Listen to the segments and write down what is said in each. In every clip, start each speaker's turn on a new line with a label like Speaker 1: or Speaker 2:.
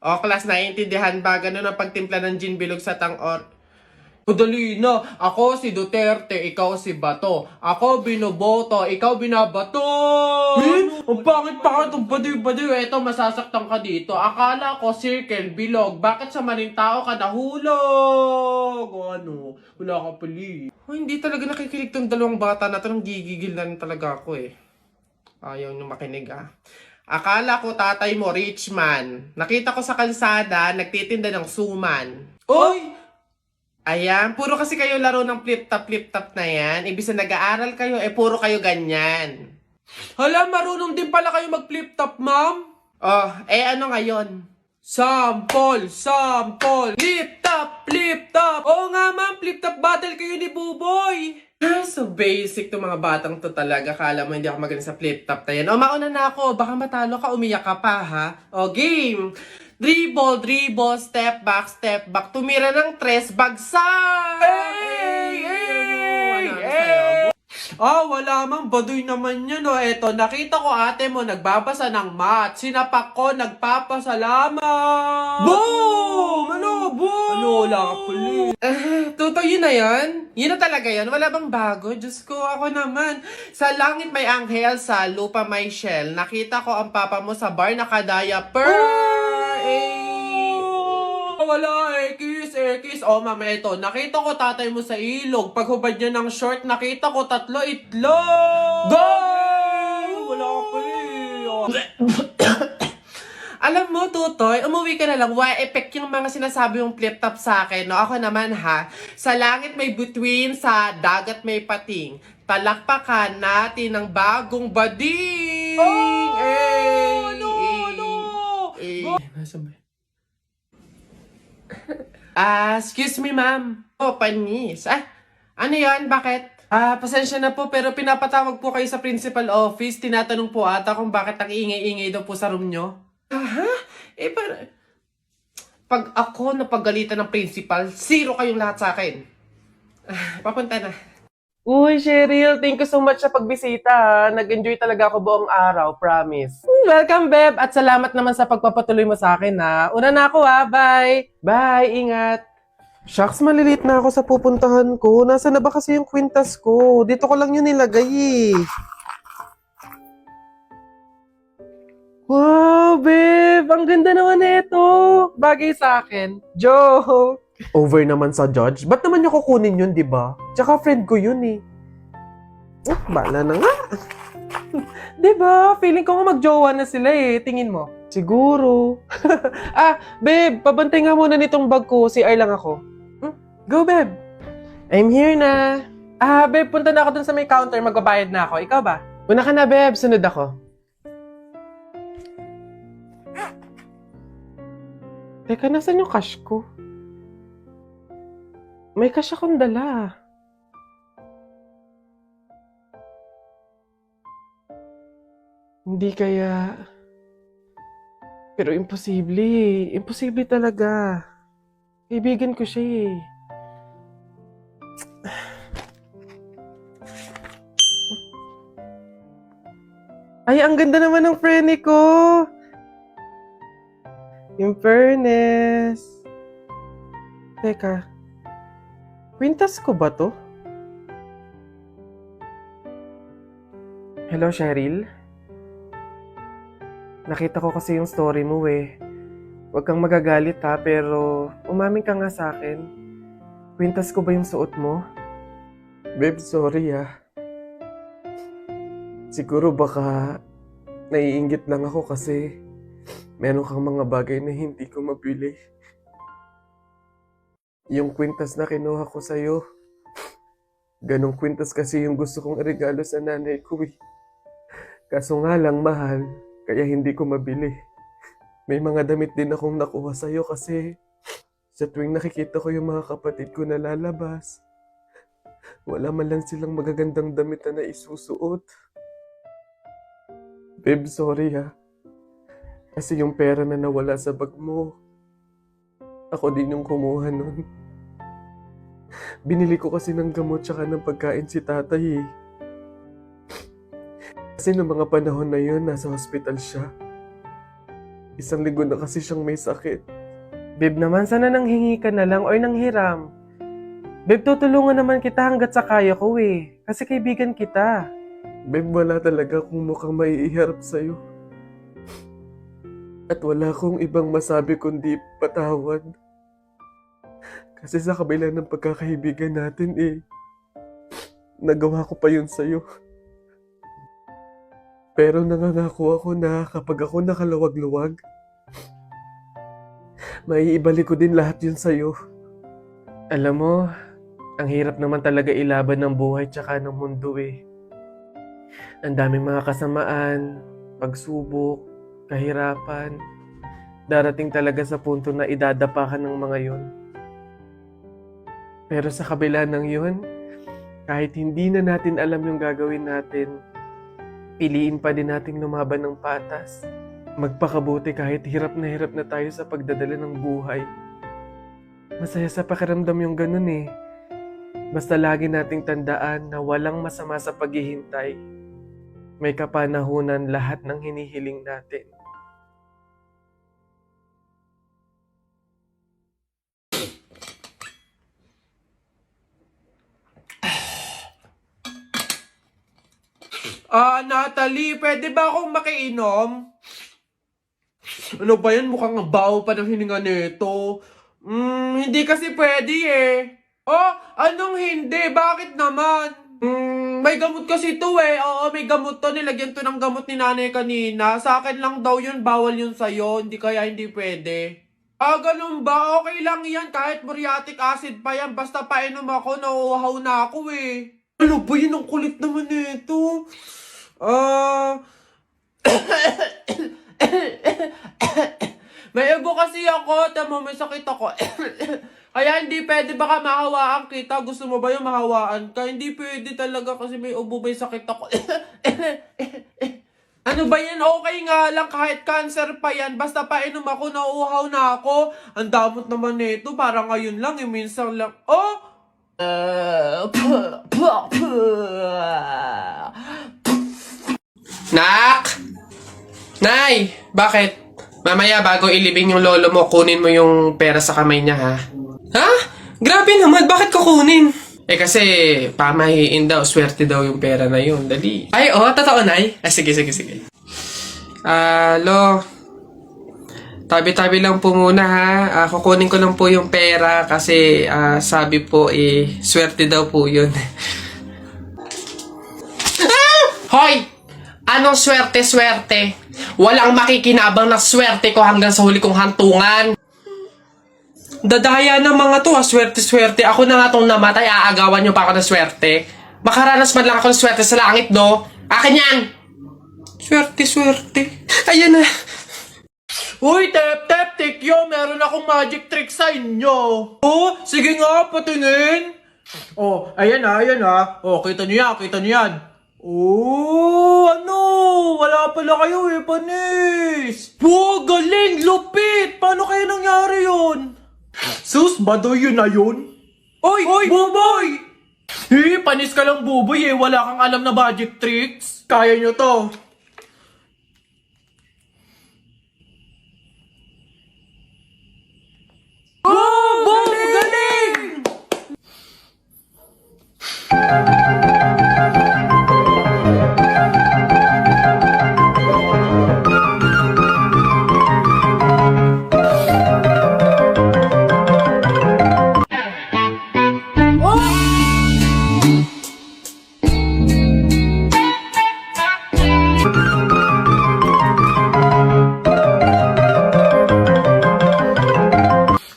Speaker 1: O, class, naiintindihan ba? Ganun ang pagtimpla ng gin bilog sa tang-or. Madali na. Ako si Duterte, ikaw si Bato. Ako binoboto, ikaw binabato. Ang pangit-pangit ang baduy-baduy. Eto, masasaktan ka dito. Akala ko circle, bilog. Bakit sa maling tao ka nahulog? O ano? Wala ka pali. Oh, hindi talaga nakikinig tong dalawang bata na to. Nang gigigil na rin talaga ako eh. Ayaw nyo makinig ah. Akala ko tatay mo rich man. Nakita ko sa kalsada, nagtitinda ng suman. Oy! Ayan, puro kasi kayo laro ng flip-top na yan. Ibig na nag-aaral kayo, puro kayo ganyan. Hala, marunong din pala kayo mag-flip-top, ma'am? Oh, ano ngayon? Sample! Flip-top! Oo nga, ma'am, flip-top battle kayo ni Buboy! So basic to mga batang to talaga. Kala mo hindi ako magaling sa flip-top na yan. O, mauna na ako. Baka matalo ka, umiyak ka pa, ha? O, game! Dribble, step back, tumira ng tres, bagsak! Wala mang baduy naman yun, o. Eto, nakita ko ate mo nagbabasa ng math. Sinapak ko, nagpapasalamat! Boom! Boom? Wala ka puli. Totoo yun na yan? Yun na talaga yan? Wala bang bago? Diyos ko, ako naman. Sa langit may anghel, sa lupa may shell. Nakita ko ang papa mo sa bar nakadaya-per. Wala, kiss. Mama, ito. Nakita ko tatay mo sa ilog. Paghubad niya ng short, nakita ko 3 itlog. Go! Wala ka pa Alam mo, Tutoy, umuwi ka na lang. Why effect yung mga sinasabi yung flip-top sa akin. No? Ako naman ha, sa langit may bituin, sa dagat may pating. Talakpakan natin ng bagong bading! Nasaan ba? Excuse me, ma'am. Panis. Ano yan? Bakit? Pasensya na po, pero pinapatawag po kayo sa principal office. Tinatanong po ata kung bakit nag-iingay-ingay daw po sa room nyo. Pag ako napagalitan ng principal, 0 kayong lahat sa akin. Papunta na. Uy, Cheryl, thank you so much sa pagbisita. Nag-enjoy talaga ako buong araw, promise. Welcome, Beb, at salamat naman sa pagpapatuloy mo sa akin, ha. Una na ako, ha. Bye. Bye, ingat. Shucks, malilate na ako sa pupuntahan ko. Nasaan na ba kasi yung kwintas ko? Dito ko lang yun nilagay, eh. Wow, babe! Ang ganda naman nito. Bagay sa akin. Joke! Over naman sa judge. Ba't naman niya kukunin yun, di ba? Tsaka friend ko yun eh. Bala na nga. Di ba? Feeling ko nga magjowa na sila eh. Tingin mo. Siguro. Babe, pabantay nga muna nitong bag ko. CR lang ako. Go, babe. I'm here na. Babe, punta na ako dun sa may counter. Magbabayad na ako. Ikaw ba? Una ka na, babe. Sunod ako. Teka, nasan yung cash ko? May cash akong dala. Hindi kaya... Pero imposible eh. Imposible talaga. Kaibigan ko siya eh. Ay, ang ganda naman ng frene ko! In fairness. Teka. Kwintas ko ba to? Hello, Cheryl? Nakita ko kasi yung story mo eh. Huwag kang magagalit ha, pero umamin ka nga sa akin. Kwintas ko ba yung suot mo? Babe, sorry ah. Siguro baka naiinggit lang ako kasi meron kang mga bagay na hindi ko mabili. Yung kwintas na kinuha ko sa'yo, ganong kwintas kasi yung gusto kong regalo sa nanay ko eh. Kaso nga lang mahal, kaya hindi ko mabili. May mga damit din akong nakuha sa'yo kasi sa tuwing nakikita ko yung mga kapatid ko na lalabas, wala man lang silang magagandang damit na isusuot. Babe, sorry ha. Kasi yung pera na nawala sa bag mo, ako din yung kumuha nun. Binili ko kasi ng gamot tsaka ng pagkain si tatay eh. Kasi noong mga panahon na yun, nasa hospital siya.
Speaker 2: Isang linggo na kasi siyang may sakit.
Speaker 3: Babe naman, sana nanghingi ka na lang or nanghiram. Babe, tutulungan naman kita hanggat sa kaya ko eh. Kasi kaibigan kita.
Speaker 2: Babe, wala talaga akong mukhang maiiharap sa'yo. At wala akong ibang masabi kundi patawad. Kasi sa kabila ng pagkakaibigan natin nagawa ko pa yun sa'yo. Pero nangangako ako na kapag ako nakaluwag-luwag, maiibalik ko din lahat yun sa'yo.
Speaker 3: Alam mo, ang hirap naman talaga ilaban ng buhay tsaka ng mundo eh. Ang daming mga kasamaan, pagsubok, kahirapan. Darating talaga sa punto na idadapa ka ng mga yun. Pero sa kabila ng yun, kahit hindi na natin alam yung gagawin natin, piliin pa din nating lumaban ng patas. Magpakabuti kahit hirap na tayo sa pagdadala ng buhay. Masaya sa pakiramdam yung ganun eh. Basta lagi nating tandaan na walang masama sa paghihintay. May kapanahunan lahat ng hinihiling natin.
Speaker 1: Natalie, pwede ba akong makiinom? Ano ba yan? Mukhang ang baho pa ng hininga nito. Hindi kasi pwede eh. Oh, anong hindi? Bakit naman? May gamot kasi to eh. Oo, may gamot to. Nilagyan to ng gamot ni nanay kanina. Sa akin lang daw yun. Bawal yun sa'yo. Hindi kaya hindi pwede. Ganun ba? Okay lang yan. Kahit muriatic acid pa yan. Basta painom ako, nauuhaw na ako eh. Ano ba yun? Ang kulit naman nito. May ubo kasi ako. Tama, may sakit ako. Kaya hindi pwede, baka mahawaan kita. Gusto mo ba yung mahawaan ka? Hindi pwede talaga kasi may ubo, may sakit ako. Ano ba yan? Okay nga lang kahit cancer pa yan. Basta painom ako, nauuhaw na ako. Ang damot naman nito. Parang ngayon lang, minsan lang. Oh! Nak! Nay! Bakit? Mamaya bago ilibing yung lolo mo, kunin mo yung pera sa kamay niya, ha? Ha? Grabe naman, bakit kukunin? Kasi pamahiin daw, swerte daw yung pera na yun. Dali. Ay, totoo, Nay? Sige. Lo, tabi-tabi lang po muna, ha? Kukunin ko lang po yung pera kasi sabi po, swerte daw po yun. Hoy! Anong swerte-swerte? Walang makikinabang na swerte ko hanggang sa huli kong hantungan. Dadaya ng mga to, swerte-swerte. Ako na nga tong namatay, aagawan nyo pa ako ng swerte. Makaranas man lang ako ng swerte sa langit, no? Akin yan! Swerte-swerte. Ayan na. Uy, tep, tikyo, meron akong magic trick sa inyo. Oh, sige nga, patingin. Oh, ayan na. Oh, kita niyo yan. Oh, ano? Wala pala kayo panis. Wow, galing, lupit. Paano kaya nangyari yun? Sus, badoy yun na yun? Oy, Buboy! Panis ka lang, Buboy wala kang alam na magic tricks. Kaya nyo to. Oh, galing!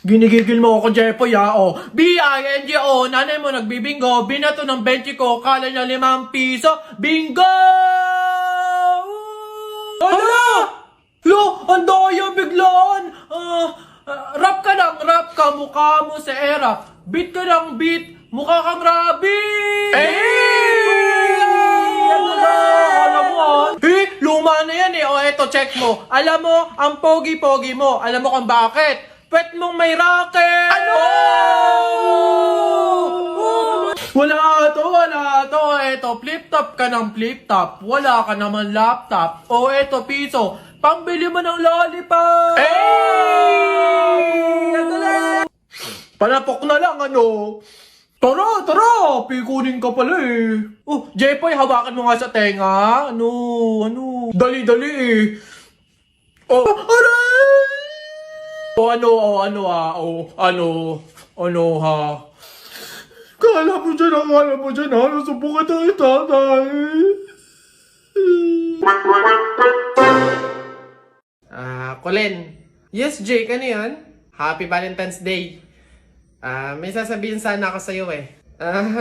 Speaker 1: Ginigigil mo ako, Jepoy, B-I-N-G-O, nanay mo nagbibingo, binato ng 20 ko, kala niya 5 piso, bingo! Hala! Lo, ang daya biglaan! Rap ka, mukha mo sa era. Beat ka ng beat, mukha kang rabbit! Alam mo, luma na yan eto, check mo. Alam mo, ang pogi-pogi mo. Alam mo kung bakit? Pwet mong may racket! Ano? Wala to. Eto, flip-top ka ng flip-top. Wala ka naman laptop. Eto, piso. Pambili mo ng lollipop! Hey! Palapok na lang, ano? Tara, tara! Pikunin ka pala eh. Oh, Jepoy, hawakan mo nga sa tenga. Ano? Dali, dali eh. Oh, aray! Oh, ano ha? Kala mo dyan, ha? Nasubukan tayo, tatay. Colin. Yes, Jake, ano yun? Happy Valentine's Day. May sasabihin sana ako sa'yo eh.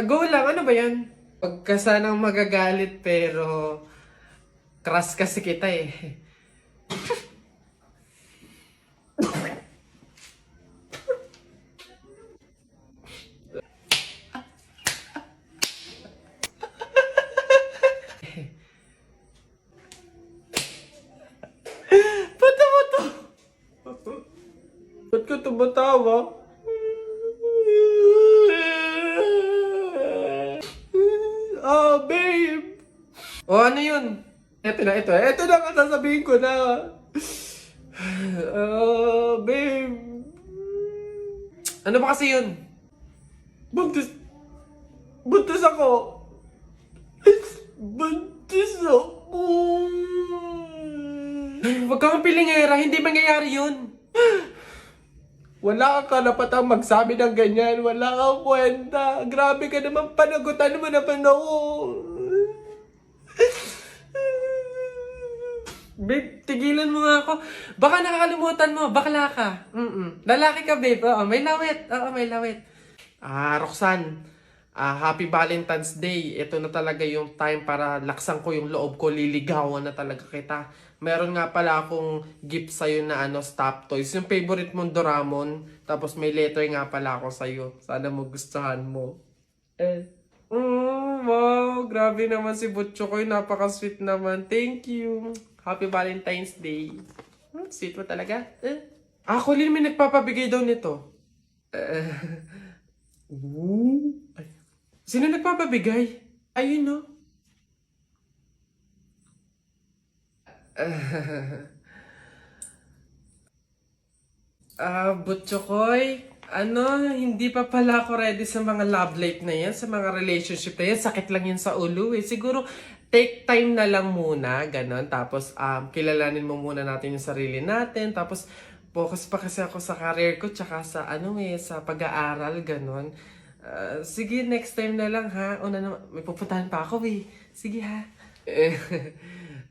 Speaker 1: Go lang, ano ba yan? Huwag ka sanang magagalit pero crush kasi kita eh. Ba't ka tumatawa? Babe! O, ano yun? Ito na ang sasabihin ko na. Babe. Ano ba kasi yun? Buntis ako. Huwag kang pilingera, hindi mangyayari yun. Wala kang karapatang magsabi ng ganyan. Wala kang kwenta. Grabe ka naman, panagutan mo naman ako. Babe, tigilan mo nga ako. Baka nakakalimutan mo, bakla ka. Lalaki ka, babe. Oo, may lawit. Roxanne, Happy Valentine's Day. Ito na talaga yung time para laksan ko yung loob ko. Liligawan na talaga kita. Meron nga pala akong gift sa'yo na stop toys. Yung favorite mong Doraemon. Tapos may letter nga pala ako sa'yo. Sana magustuhan mo. Wow, grabe naman si Butcho ko. Napaka-sweet naman. Thank you. Happy Valentine's Day. Sweet mo talaga. Colin, may nagpapabigay daw nito. Ay. Sino nagpapabigay? Ayun, no? Butchokoy, hindi pa pala ako ready sa mga love life na yan, sa mga relationship na yan. Sakit lang yan sa ulo eh. Siguro, take time na lang muna, ganon. Tapos, kilalanin mo muna natin yung sarili natin. Tapos, focus pa kasi ako sa career ko, tsaka sa, sa pag-aaral, ganon. Sige, next time na lang ha. May pupuntahan pa ako eh. Sige ha.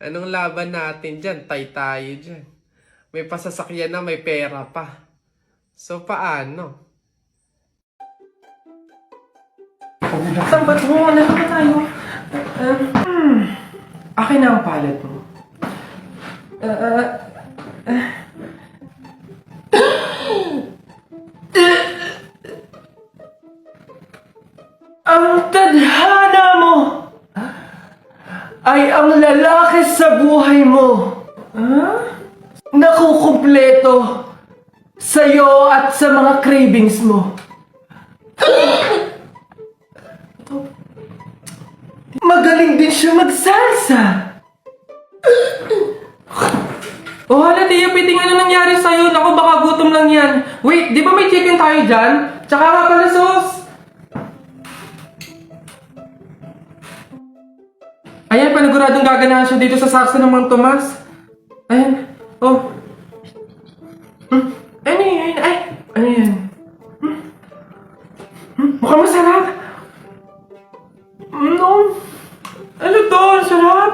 Speaker 1: Anong laban natin dyan? Tay tayo dyan. May pasasakyan na, may pera pa. So, paano? Sambat mo, alam ka tayo. Akin na ang palad mo. Ang tadhana mo ay ang lalaki sa buhay mo. Nakukumpleto sa'yo at sa mga cravings mo. Magaling din siya magsalsa. Oh, hala, Tia, piting ano nangyari sa'yo? Naku, baka gutom lang yan. Wait, di ba may chicken tayo dyan? Tsaka nga pala sauce. Ayan, paniguradong gaganahan siya dito sa sarsa ng Mang Tomas. Ayan. Oh. Ano yan? Ay! Ano yan? Mukhang masarap! No! Ano to? Ang sarap!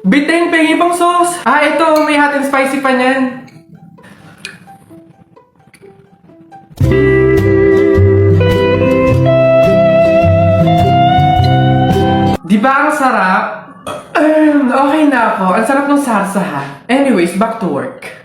Speaker 1: Biteng, pengi pang sauce! Ito, may hot and spicy pa niyan. Di ba ang sarap? Okay na ako. Ang sarap ng sarsa ha. Anyways, back to work.